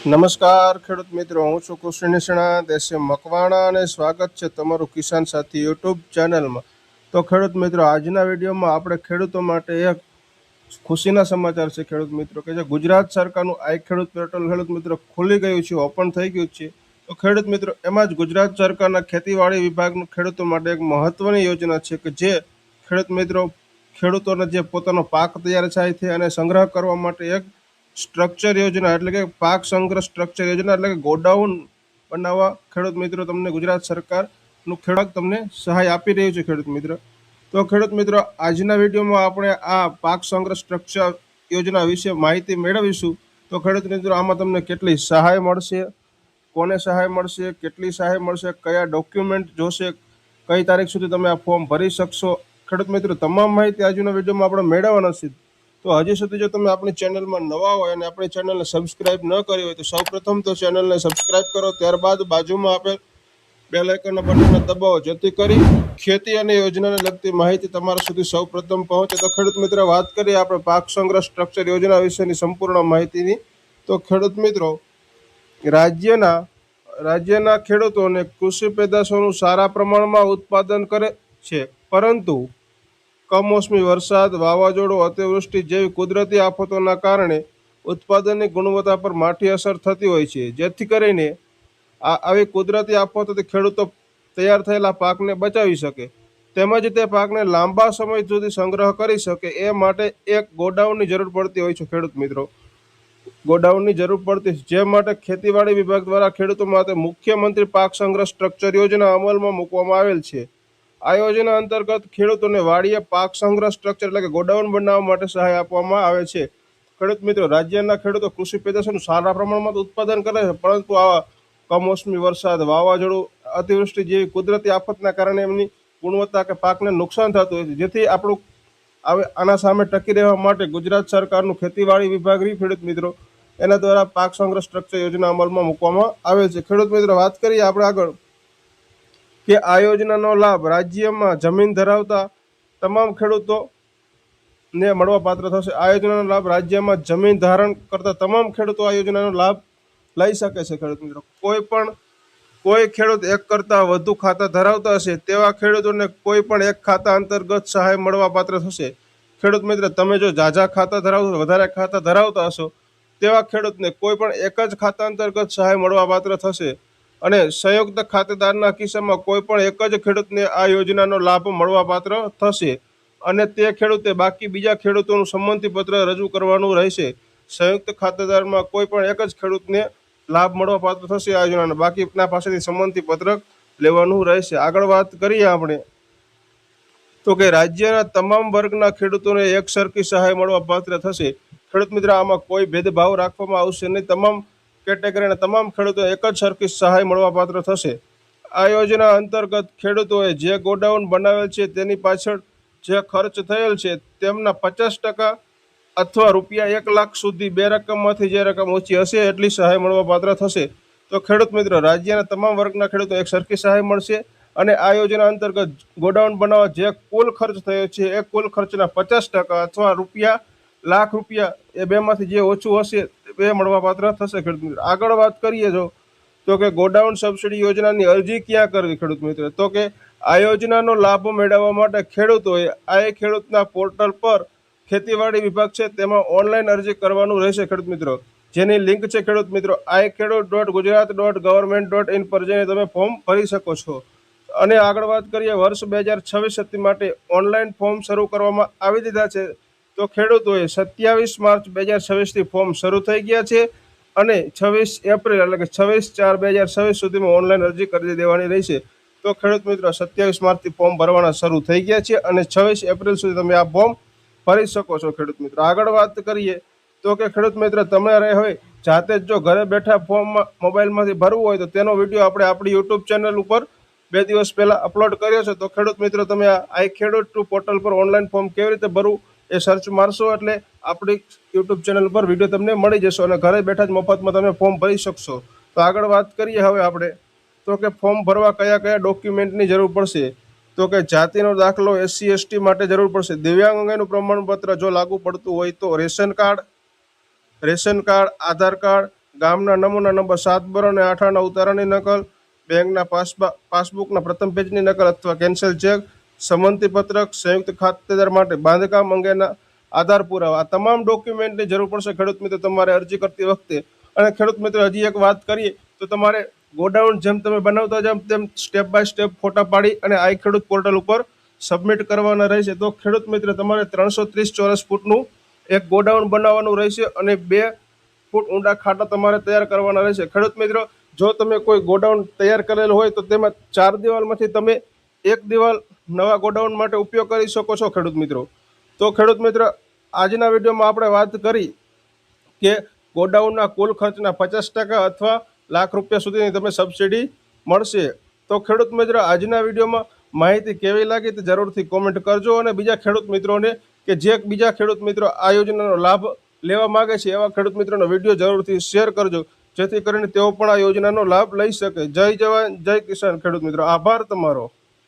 નમસ્કાર ખેડૂત મિત્રો, હું છું કૃષિ નિષ્ણાત દેશી મકવાણા અને સ્વાગત છે તમારું કિસાન સાથી યુટ્યુબ ચેનલમાં। તો ખેડૂત મિત્રો, આજના વિડીયોમાં આપણે ખેડૂતો માટે એક ખુશીના સમાચાર છે ખેડૂત મિત્રો કે જે ગુજરાત સરકારનું આઈ ખેડૂત પોર્ટલ ખેડૂત મિત્રો ખુલી ગયું છે, ઓપન થઈ ગયું છે। તો ખેડૂત મિત્રો, એમાં જ ગુજરાત સરકારના ખેતીવાડી વિભાગનું ખેડૂતો માટે એક મહત્વની યોજના છે કે જે ખેડૂત મિત્રો ખેડૂતોને જે પોતાનો પાક તૈયાર થાય છે અને સંગ્રહ કરવા માટે એક સ્ટ્રક્ચર યોજના એટલે કે પાક સંગ્રહ સ્ટ્રક્ચર યોજના એટલે કે ગોડાઉન બનાવવા ખેડૂત મિત્રો તમને ગુજરાત સરકારનું ખેડૂત તમને સહાય આપી રહ્યું છે ખેડૂત મિત્રો। તો ખેડૂત મિત્રો, આજના વિડીયોમાં આપણે આ પાક સંગ્રહ સ્ટ્રક્ચર યોજના વિશે માહિતી મેળવીશું। તો ખેડૂત મિત્રો, આમાં તમને કેટલી સહાય મળશે, કોને સહાય મળશે, કેટલી સહાય મળશે, કયા ડોક્યુમેન્ટ જોશે, કઈ તારીખ સુધી તમે આ ફોર્મ ભરી શકશો, ખેડૂત મિત્રો તમામ માહિતી આજના વિડીયોમાં આપણે મેળવવાના છે। તો હજી સુધી જો તમે આપણી ચેનલમાં નવા હોય અને આપણી ચેનલને સબસ્ક્રાઇબ ન કરી હોય તો સૌપ્રથમ તો ચેનલને સબસ્ક્રાઇબ કરો, ત્યારબાદ બાજુમાં આપેલ બેલ આઇકનના બટનને દબાવો જેથી કરી ખેતી અને યોજનાને લગતી માહિતી તમારા સુધી સૌપ્રથમ પહોંચે। તો ખેડૂત મિત્રો, વાત કરીએ આપણે પાક સંગ્રહ સ્ટ્રક્ચર યોજના વિશેની સંપૂર્ણ માહિતીની। તો ખેડૂત મિત્રો, રાજ્યના ખેડૂતોને કૃષિ પેદાશોનું સારા પ્રમાણમાં ઉત્પાદન કરે છે, પરંતુ કમોસમી વરસાદ, વાવાઝોડું, અતિવૃષ્ટિ જેવી કુદરતી આફતોના કારણે ઉત્પાદનની ગુણવત્તા પર માઠી અસર થતી હોય છે, જેથી કરીને આવી કુદરતી આફતોથી ખેડૂતો તૈયાર થયેલા પાકને બચાવી શકે તેમજ તે પાકને લાંબા સમય સુધી સંગ્રહ કરી શકે એ માટે એક ગોડાઉનની જરૂર પડતી હોય છે ખેડૂત મિત્રો। ગોડાઉનની જરૂર પડતી જે માટે ખેતીવાડી વિભાગ દ્વારા ખેડૂતો માટે મુખ્યમંત્રી પાક સંગ્રહ સ્ટ્રક્ચર યોજના અમલમાં મૂકવામાં આવેલ છે। આ યોજના અંતર્ગત ખેડૂતોને વાડીએ પાક સંગ્રહ સ્ટ્રક્ચર એટલે કે ગોડાઉન બનાવવા માટે સહાય આપવામાં આવે છે। ખેડૂત મિત્રો, રાજ્યના ખેડૂતો કૃષિ પેદાશોનું સારા પ્રમાણમાં ઉત્પાદન કરે છે, પરંતુ આવા કમોસમી વરસાદ, વાવાઝોડું, અતિવૃષ્ટિ જેવી કુદરતી આફતના કારણે એમની ગુણવત્તા કે પાકને નુકસાન થતું હોય છે, જેથી આપણું આના સામે ટકી રહેવા માટે ગુજરાત સરકારનું ખેતીવાડી વિભાગ ખેડૂત મિત્રો એના દ્વારા પાક સંગ્રહ સ્ટ્રક્ચર યોજના અમલમાં મૂકવામાં આવે છે। ખેડૂત મિત્રો, વાત કરીએ આપણે આગળ કે આ યોજનાનો લાભ રાજ્યમાં જમીન ધરાવતા તમામ ખેડૂતોને મળવા પાત્ર થશે। આ યોજનાનો લાભ રાજ્યમાં જમીન ધારણ કરતા તમામ ખેડૂતો આ યોજનાનો લાભ લઈ શકે છે। ખેડૂત મિત્રો, કોઈ ખેડૂત એક કરતાં વધુ ખાતા ધરાવતા હશે તેવા ખેડૂતોને કોઈ પણ એક ખાતા અંતર્ગત સહાય મળવા પાત્ર થશે। ખેડૂત મિત્રો, તમે જો ઝાઝા ખાતા ધરાવશો, વધારે ખાતા ધરાવતા હશો તેવા ખેડૂતને કોઈ પણ એક જ ખાતા અંતર્ગત સહાય મળવા પાત્ર થશે અને સંયુક્ત ખાતેદારના કિસ્સામાં કોઈ પણ એક જ ખેડૂતને આ યોજનાનો લાભ મળવા પાત્ર થશે અને તે ખેડૂતે બાકી બીજા ખેડૂતોનું સંમતિપત્ર રજૂ કરવાનું રહેશે। સંયુક્ત ખાતેદારમાં કોઈ પણ એક જ ખેડૂતને લાભ મળવા પાત્ર થશે આ યોજનાનો, બાકીના પાસેથી સંમતિપત્રક લેવાનું રહેશે। આગળ વાત કરીએ આપણે તો કે રાજ્યના તમામ વર્ગના ખેડૂતોને એક સરખી સહાય મળવા પાત્ર થશે। ખેડૂત મિત્રો, આમાં કોઈ ભેદભાવ રાખવામાં આવશે નહીં, તમામ કેટેગરીના તમામ ખેડૂતો એક જ સરખી સહાય મળવા પાત્ર થશે। આ યોજના અંતર્ગત ખેડૂતોએ જે ગોડાઉન બનાવેલ છે તેની પાછળ જે ખર્ચ થયેલ છે તેમના 50% અથવા ₹1,00,000 સુધી બે રકમમાંથી જે રકમ ઓછી હશે એટલી સહાય મળવા પાત્ર થશે। તો ખેડૂત મિત્રો, રાજ્યના તમામ વર્ગના ખેડૂતો એક સરખી સહાય મળશે અને આ યોજના અંતર્ગત ગોડાઉન બનાવવા જે કુલ ખર્ચ થયો છે એ કુલ ખર્ચના 50% અથવા ₹1,00,000 એ બેમાંથી જે ઓછું હશે એ મળવા પાત્ર થશે। ખેડૂત મિત્રો, આગળ વાત કરીએ તો કે ગોડાઉન સબસિડી યોજનાની અરજી ક્યાં કરવી ખેડૂત મિત્રો? તો કે આ યોજનાનો લાભ મેળવવા માટે ખેડૂતોએ આ ખેડૂતના પોર્ટલ પર ખેતીવાડી વિભાગ છે તેમાં ઓનલાઈન અરજી કરવાનું રહેશે ખેડૂત મિત્રો, જેની લિંક છે ખેડૂત મિત્રો iKhedoot.gujarat.government.in પર જઈને તમે ફોર્મ ભરી શકો છો। અને આગળ વાત કરીએ, વર્ષ 2026 માટે ઓનલાઈન ફોર્મ શરૂ કરવામાં આવી દીધા છે। તો ખેડૂતોએ 27 માર્ચ 2026થી ફોર્મ શરૂ થઈ ગયા છે અને 26 એપ્રિલ એટલે કે 26/4/2026 સુધીમાં ઓનલાઈન અરજી કરી દેવાની રહેશે। તો ખેડૂત મિત્રો, 27 માર્ચથી ફોર્મ ભરવાના શરૂ થઈ ગયા છે અને 26 એપ્રિલ સુધી તમે આ ફોર્મ ભરી શકો છો। ખેડૂત મિત્રો, આગળ વાત કરીએ તો કે ખેડૂત મિત્રો, તમારે હવે જાતે જ જો ઘરે બેઠા ફોર્મ મોબાઈલમાંથી ભરવું હોય તો તેનો વિડીયો આપણે આપણી યુટ્યુબ ચેનલ ઉપર 2 દિવસ પહેલાં અપલોડ કર્યો છે। તો ખેડૂત મિત્રો, તમે આ આઈ ખેડૂત પોર્ટલ પર ઓનલાઈન ફોર્મ કેવી રીતે ભરવું એ સર્ચ મારશો એટલે આપણી યુટ્યુબ ચેનલ પર વિડીયો તમને મળી જશે અને ઘરે બેઠા જ મફતમાં તમે ફોર્મ ભરી શકશો। તો આગળ વાત કરીએ હવે આપણે તો કે ફોર્મ ભરવા કયા કયા ડોક્યુમેન્ટની જરૂર પડશે? તો કે જાતિનો દાખલો SC/ST માટે જરૂર પડશે, દિવ્યાંગ અંગેનું પ્રમાણપત્ર જો લાગુ પડતું હોય તો રેશન કાર્ડ, આધાર કાર્ડ, ગામના નમૂના નંબર 7 બર અને 8 આના ઉતારાની નકલ, બેંકના પાસબુકના પ્રથમ પેજની નકલ અથવા કેન્સલ ચેક, સંમતિ પત્રક, સંયુક્ત ખાતેદાર માટે બાંધકામ અંગેના આધાર પુરાવા, આ તમામ ડોક્યુમેન્ટની જરૂર પડશે ખેડૂત મિત્રો તમારે અરજી કરતી વખતે. અને ખેડૂત મિત્રો હજી એક વાત કરીએ તો તમારે ગોડાઉન જેમ તમે બનાવતા જાવ તેમ સ્ટેપ બાય સ્ટેપ ફોટા પાડી અને આઈ ખેડૂત પોર્ટલ ઉપર સબમિટ કરવાના રહેશે. તો ખેડૂત મિત્ર તમારે 330 ચોરસ ફૂટનું એક ગોડાઉન બનાવવાનું રહેશે અને 2 ફૂટ ઊંડા ખાડા તમારે તૈયાર કરવાના રહેશે. ખેડૂત મિત્રો જો તમે કોઈ ગોડાઉન તૈયાર કરેલું હોય તો તેમાં 4 દિવાલમાંથી તમે એક દિવાલ નવા ગોડાઉન માટે ઉપયોગ કરી શકો છો ખેડૂત મિત્રો. તો ખેડૂત મિત્ર આજના વિડીયોમાં આપણે વાત કરી કે ગોડાઉનના કુલ ખર્ચના 50% અથવા ₹1,00,000 સુધીની તમે સબસિડી મળશે. તો ખેડૂત મિત્ર આજના વિડીયોમાં માહિતી કેવી લાગી તે જરૂરથી કોમેન્ટ કરજો અને બીજા ખેડૂત મિત્રોને કે જે બીજા ખેડૂત મિત્રો આ યોજનાનો લાભ લેવા માંગે છે એવા ખેડૂત મિત્રોનો વિડીયો જરૂરથી શેર કરજો, જેથી કરીને તેઓ પણ આ યોજનાનો લાભ લઈ શકે. જય જવાન જય કિસાન ખેડૂત મિત્રો, આભાર તમારો.